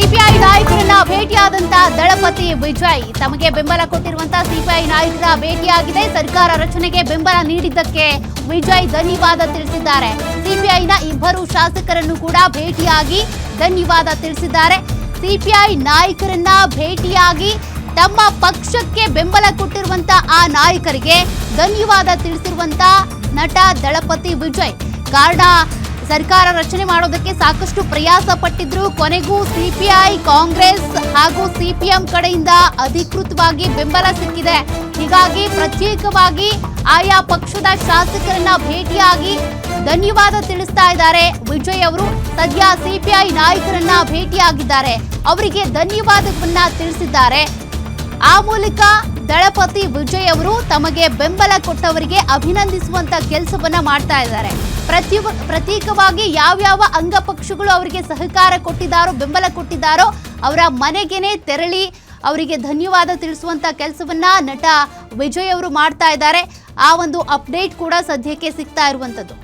CPI ನಾಯಕರನ್ನ ಭೇಟಿಯಾದಂತ ದಳಪತಿ ವಿಜಯ್ ತಮಗೆ ಬೆಂಬಲ ಕೊಟ್ಟಿರುವಂತಹ ಸಿಪಿಐ ನಾಯಕರ ಭೇಟಿಯಾಗಿದೆ. ಸರ್ಕಾರ ರಚನೆಗೆ ಬೆಂಬಲ ನೀಡಿದ್ದಕ್ಕೆ ವಿಜಯ್ ಧನ್ಯವಾದ ತಿಳಿಸಿದ್ದಾರೆ. ಸಿಪಿಐನ ಇಬ್ಬರು ಶಾಸಕರನ್ನು ಕೂಡ ಭೇಟಿಯಾಗಿ ಧನ್ಯವಾದ ತಿಳಿಸಿದ್ದಾರೆ. ಸಿಪಿಐ ನಾಯಕರನ್ನ ಭೇಟಿಯಾಗಿ ತಮ್ಮ ಪಕ್ಷಕ್ಕೆ ಬೆಂಬಲ ಕೊಟ್ಟಿರುವಂತ ಆ ನಾಯಕರಿಗೆ ಧನ್ಯವಾದ ತಿಳಿಸಿರುವಂತ ನಟ ದಳಪತಿ ವಿಜಯ್. ಕಾರಣ ಸರ್ಕಾರ ರಚನೆ ಮಾಡೋದಕ್ಕೆ ಸಾಕಷ್ಟು ಪ್ರಯಾಸ ಪಟ್ಟಿದ್ರು. ಕೊನೆಗೂ ಸಿಪಿಐ, ಕಾಂಗ್ರೆಸ್ ಹಾಗೂ ಸಿಪಿಎಂ ಕಡೆಯಿಂದ ಅಧಿಕೃತವಾಗಿ ಬೆಂಬಲ ಸಿಕ್ಕಿದೆ. ಹೀಗಾಗಿ ಪ್ರತ್ಯೇಕವಾಗಿ ಆಯಾ ಪಕ್ಷದ ಶಾಸಕರನ್ನ ಭೇಟಿಯಾಗಿ ಧನ್ಯವಾದ ತಿಳಿಸ್ತಾ ಇದ್ದಾರೆ ವಿಜಯ್ ಅವರು. ಸದ್ಯ ಸಿಪಿಐ ನಾಯಕರನ್ನ ಭೇಟಿಯಾಗಿದ್ದಾರೆ, ಅವರಿಗೆ ಧನ್ಯವಾದವನ್ನ ತಿಳಿಸಿದ್ದಾರೆ. ಆ ಮೂಲಕ ದಳಪತಿ ವಿಜಯ್ ಅವರು ತಮಗೆ ಬೆಂಬಲ ಕೊಟ್ಟವರಿಗೆ ಅಭಿನಂದಿಸುವಂತ ಕೆಲಸವನ್ನ ಮಾಡ್ತಾ ಇದ್ದಾರೆ. ಪ್ರತ್ಯೇಕವಾಗಿ ಯಾವ್ಯಾವ ಅಂಗಪಕ್ಷಗಳು ಅವರಿಗೆ ಸಹಕಾರ ಕೊಟ್ಟಿದ್ದಾರೋ, ಬೆಂಬಲ ಕೊಟ್ಟಿದ್ದಾರೋ ಅವರ ಮನೆಗೇನೆ ತೆರಳಿ ಅವರಿಗೆ ಧನ್ಯವಾದ ತಿಳಿಸುವಂತ ಕೆಲಸವನ್ನ ನಟ ವಿಜಯ್ ಅವರು ಮಾಡ್ತಾ ಇದ್ದಾರೆ. ಆ ಒಂದು ಅಪ್ಡೇಟ್ ಕೂಡ ಸದ್ಯಕ್ಕೆ ಸಿಗ್ತಾ ಇರುವಂತದ್ದು.